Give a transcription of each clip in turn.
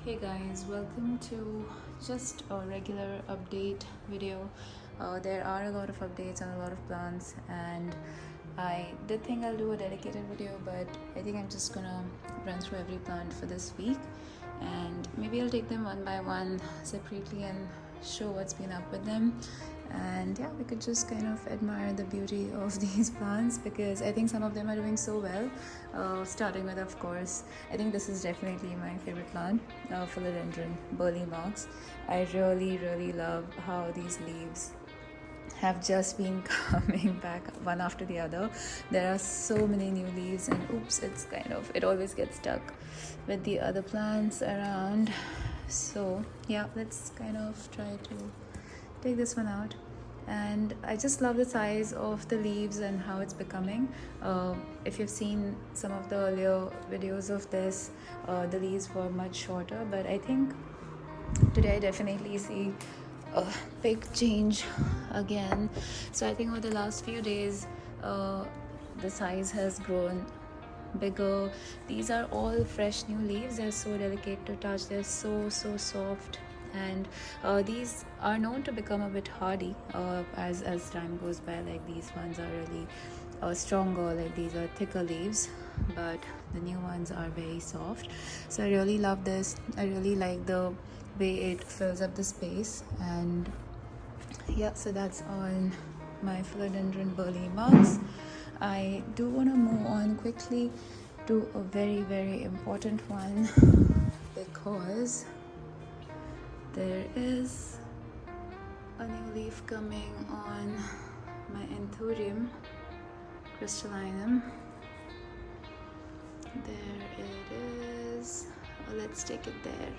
Hey guys, welcome to just a regular update video. There are a lot of updates on a lot of plants, and I did think I'll do a dedicated video, but I think I'm just gonna run through every plant for this week, and maybe I'll take them one by one separately and show what's been up with them. And yeah, we could just kind of admire the beauty of these plants, because I think some of them are doing so well. Starting with, of course, I think this is definitely my favorite plant, Philodendron burley marks. I really love how these leaves have just been coming back one after the other. There are so many new leaves, and oops, it always gets stuck with the other plants around. So yeah, let's kind of try to take this one out. And I just love the size of the leaves and how it's becoming. If you've seen some of the earlier videos of this, the leaves were much shorter, but I think today I definitely see a big change again. So I think over the last few days the size has grown bigger. These are all fresh new leaves. They're so delicate to touch. They're so soft, and these are known to become a bit hardy as time goes by. Like, these ones are really stronger, like these are thicker leaves, but the new ones are very soft. So I really love this. I really like the way it fills up the space. And yeah, so that's on my Philodendron burley marks. I do want to move on quickly to a very important one, because there is a new leaf coming on my Anthurium crystallinum. There it is. Let's take it there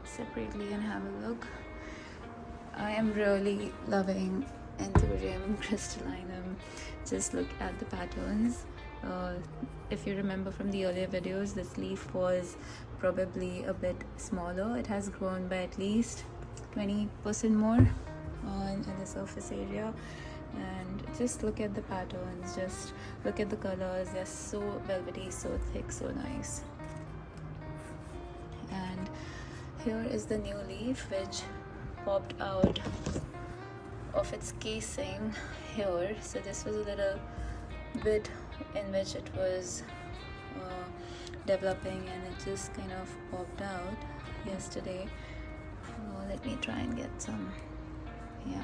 separately and have a look. I am really loving Anthurium crystallinum. Just look at the patterns. If you remember from the earlier videos, this leaf was probably a bit smaller. It has grown by at least 20% more on the surface area. And just look at the patterns, just look at the colors. They're so velvety, so thick, so nice. And here is the new leaf which popped out of its casing here. So this was a little bit in which it was developing, and it just kind of popped out yesterday. Let me try and get some. Yeah,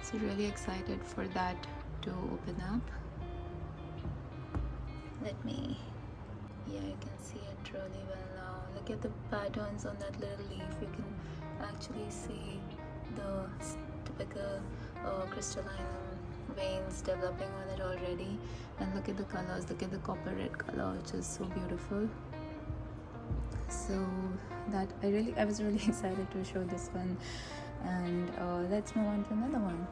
so really excited for that to open up. Yeah, you can see it really well now. Look at the patterns on that little leaf. You can actually see the typical crystalline veins developing on it already. And look at the colors. Look at the copper red color, which is so beautiful. So that I was really excited to show this one. And let's move on to another one.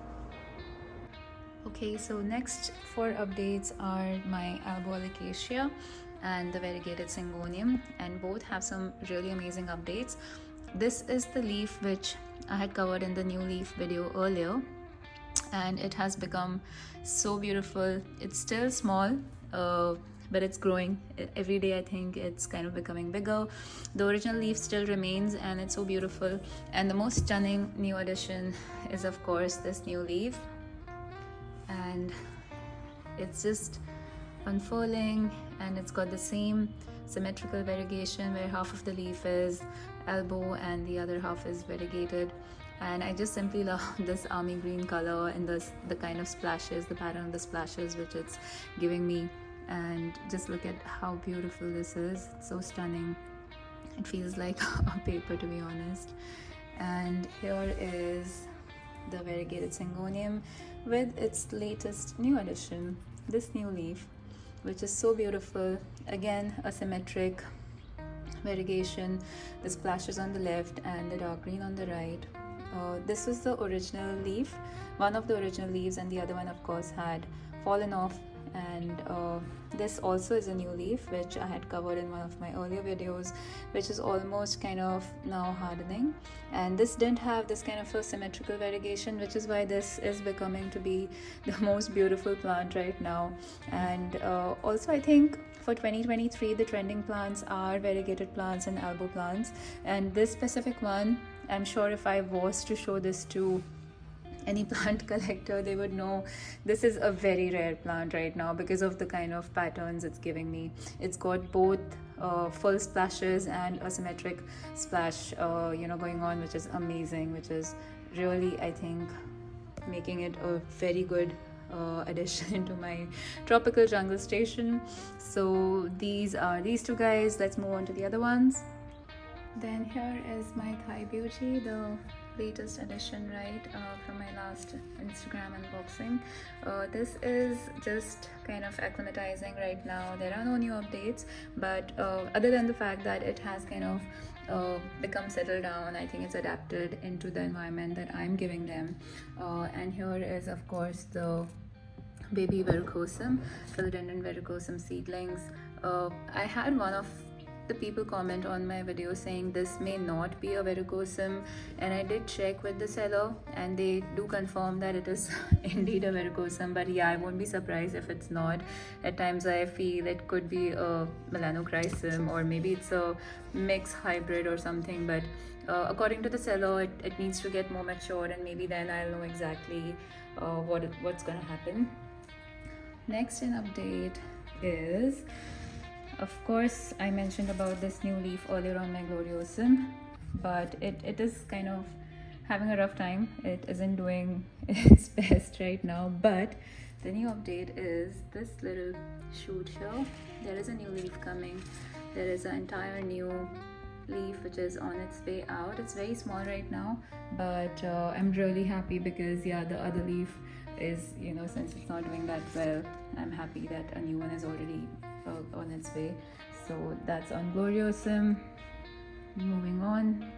Okay, so next 4 updates are my Alocasias and the variegated Syngonium, and both have some really amazing updates. This is the leaf which I had covered in the new leaf video earlier, and it has become so beautiful. It's still small, but it's growing every day. I think it's kind of becoming bigger. The original leaf still remains, and it's so beautiful. And the most stunning new addition is, of course, this new leaf, and it's just unfurling, and it's got the same symmetrical variegation where half of the leaf is elbow and the other half is variegated. And I just simply love this army green color and the kind of splashes, the pattern of the splashes which it's giving me. And just look at how beautiful this is. It's so stunning. It feels like a paper, to be honest. And here is the variegated Syngonium with its latest new addition, this new leaf, which is so beautiful. Again, a symmetric variegation, the splashes on the left and the dark green on the right. This was the original leaf, one of the original leaves, and the other one of course had fallen off. And this also is a new leaf, which I had covered in one of my earlier videos, which is almost kind of now hardening. And this didn't have this kind of a symmetrical variegation, which is why this is becoming to be the most beautiful plant right now. And also I think for 2023 the trending plants are variegated plants and elbow plants, and this specific one, I'm sure if I was to show this to any plant collector, they would know this is a very rare plant right now because of the kind of patterns it's giving me. It's got both full splashes and a symmetric splash going on, which is amazing, which is really, I think, making it a very good addition to my tropical jungle station. So these are these two guys. Let's move on to the other ones. Then here is my Thai Beauty, the latest addition, right, from my last Instagram unboxing. This is just kind of acclimatizing right now. There are no new updates, but other than the fact that it has kind of become settled down, I think it's adapted into the environment that I'm giving them. And here is of course the baby verrucosum, Philodendron verrucosum seedlings. I had one of the people comment on my video saying this may not be a verrucosum, and I did check with the seller and they do confirm that it is indeed a verrucosum. But yeah, I won't be surprised if it's not. At times I feel it could be a melanochrysum, or maybe it's a mixed hybrid or something, but according to the seller it needs to get more mature, and maybe then I'll know exactly what's gonna happen. Next in update is, of course, I mentioned about this new leaf earlier on my Gloriosum, but it is kind of having a rough time. It isn't doing its best right now, but the new update is this little shoot here. There is a new leaf coming. There is an entire new leaf which is on its way out. It's very small right now, but I'm really happy because yeah, the other leaf is, since it's not doing that well, I'm happy that a new one is already on its way. So that's on Gloriosum. Moving on.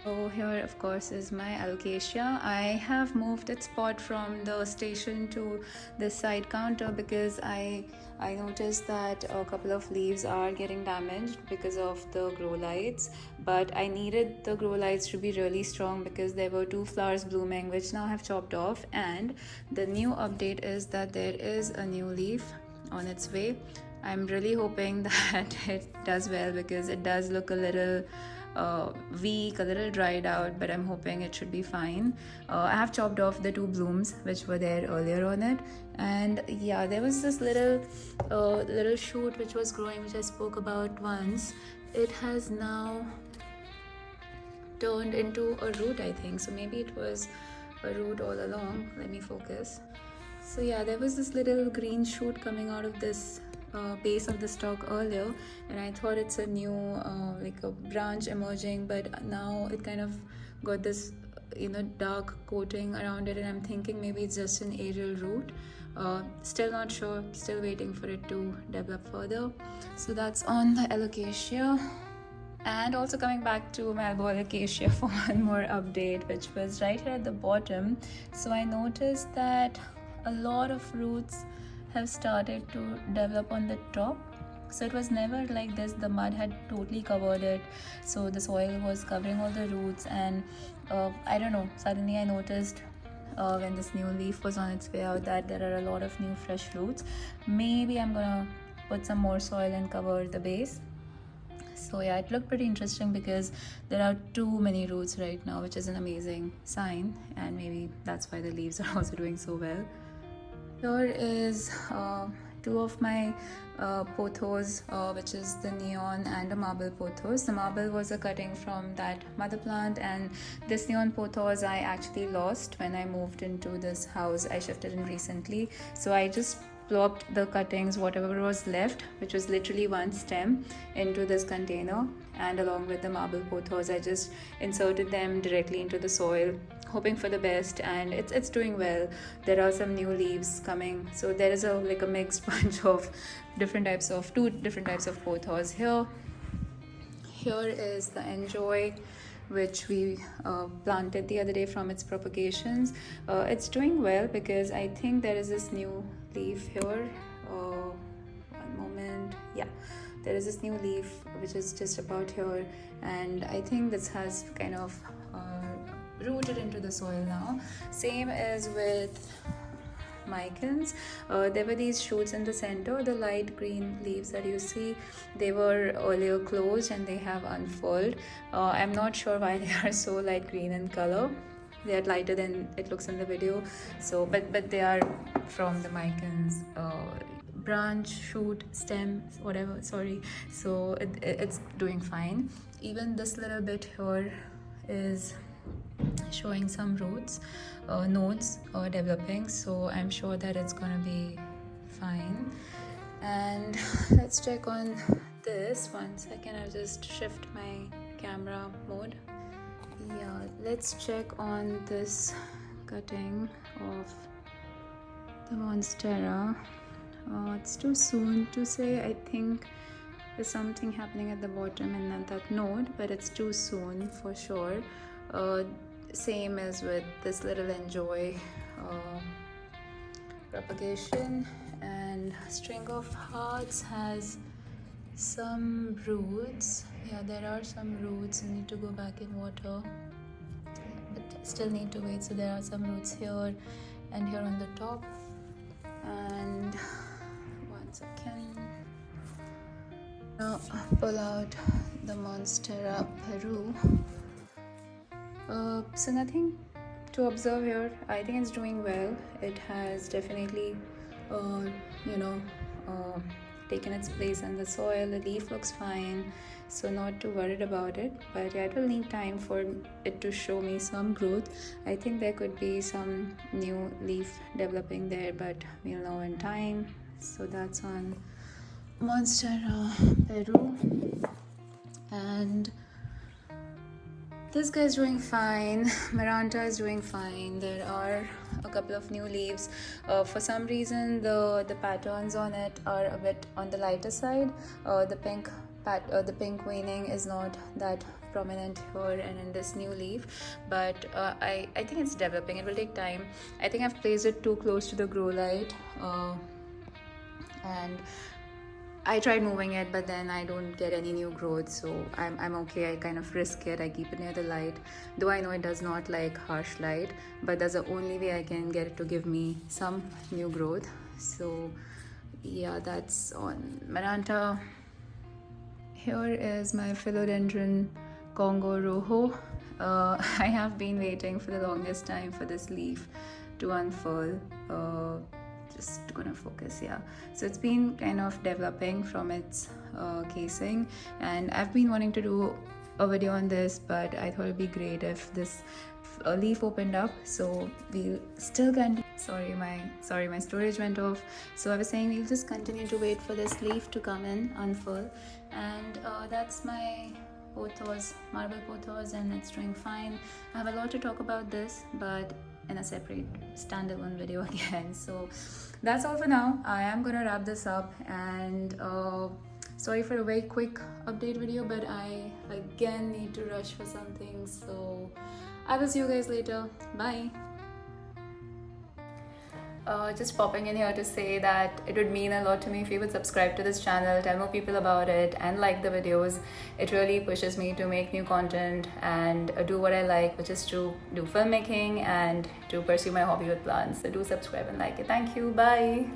So here of course is my Alocasia. I have moved its spot from the station to this side counter because I noticed that a couple of leaves are getting damaged because of the grow lights, but I needed the grow lights to be really strong because there were 2 flowers blooming which now have chopped off. And the new update is that there is a new leaf on its way. I'm really hoping that it does well because it does look a little weak, a little dried out, but I'm hoping it should be fine. I have chopped off the 2 blooms which were there earlier on it, and yeah, there was this little shoot which was growing, which I spoke about once. It has now turned into a root, I think, so maybe it was a root all along. Let me focus. So yeah, there was this little green shoot coming out of this base of the stalk earlier, and I thought it's a new like a branch emerging, but now it kind of got this dark coating around it, and I'm thinking maybe it's just an aerial root. Still not sure, still waiting for it to develop further. So that's on the Alocasia. And also coming back to my Alocasia for one more update, which was right here at the bottom. So I noticed that a lot of roots have started to develop on the top. So it was never like this. The mud had totally covered it, so the soil was covering all the roots, and I don't know, suddenly I noticed when this new leaf was on its way out that there are a lot of new fresh roots. Maybe I'm gonna put some more soil and cover the base. So yeah, it looked pretty interesting because there are too many roots right now, which is an amazing sign, and maybe that's why the leaves are also doing so well. Here is 2 of my pothos, which is the neon and a marble pothos. The marble was a cutting from that mother plant, and this neon pothos I actually lost when I moved into this house I shifted in recently. So I just plopped the cuttings, whatever was left, which was literally 1 stem, into this container, and along with the marble pothos, I just inserted them directly into the soil, hoping for the best, and it's doing well. There are some new leaves coming, so there is a mixed bunch of two different types of pothos here. Here is the enjoy, which we planted the other day from its propagations. It's doing well because I think there is this new leaf here. One moment. Yeah, there is this new leaf which is just about here, and I think this has kind of rooted into the soil now. Same as with micans. There were these shoots in the center, the light green leaves that you see. They were earlier closed and they have unfurled. I'm not sure why they are so light green in color. They are lighter than it looks in the video, so but they are from the micans branch, shoot, stem, whatever, sorry. So it's doing fine. Even this little bit here is showing some roots, nodes developing, so I'm sure that it's gonna be fine. And let's check on this. 1 second, I'll just shift my camera mode. Yeah, let's check on this cutting of the monstera. It's too soon to say. I think there's something happening at the bottom and that node, but it's too soon for sure. Same as with this little enjoy propagation. And string of hearts has some roots. Yeah, there are some roots. I need to go back in water, but still need to wait. So there are some roots here and here on the top. And 1 second, now pull out the monstera Peru. So nothing to observe here. I think it's doing well. It has definitely taken its place in the soil. The leaf looks fine, so not too worried about it, but yeah, it will need time for it to show me some growth. I think there could be some new leaf developing there, but we'll know in time. So that's on Monstera Peru. And this guy is doing fine. Maranta is doing fine. There are a couple of new leaves. For some reason, the patterns on it are a bit on the lighter side. The pink veining is not that prominent here and in this new leaf, but I think it's developing. It will take time. I think I've placed it too close to the grow light, and I tried moving it, but then I don't get any new growth, so I'm okay. I kind of risk it. I keep it near the light, though I know it does not like harsh light, but that's the only way I can get it to give me some new growth. So yeah, that's on Maranta. Here is my Philodendron Congo Rojo. I have been waiting for the longest time for this leaf to unfurl. Just gonna focus, yeah. So it's been kind of developing from its casing, and I've been wanting to do a video on this, but I thought it'd be great if this leaf opened up. So we'll still continue. Sorry, my storage went off. So I was saying we'll just continue to wait for this leaf to come in, unfurl, and that's my pothos, marble pothos, and it's doing fine. I have a lot to talk about this, but in a separate standalone video again. So that's all for now. I am gonna wrap this up, and sorry for a very quick update video, but I again need to rush for something. So I will see you guys later. Bye. Just popping in here to say that it would mean a lot to me if you would subscribe to this channel, tell more people about it, and like the videos. It really pushes me to make new content and do what I like, which is to do filmmaking and to pursue my hobby with plants. So do subscribe and like it. Thank you. Bye.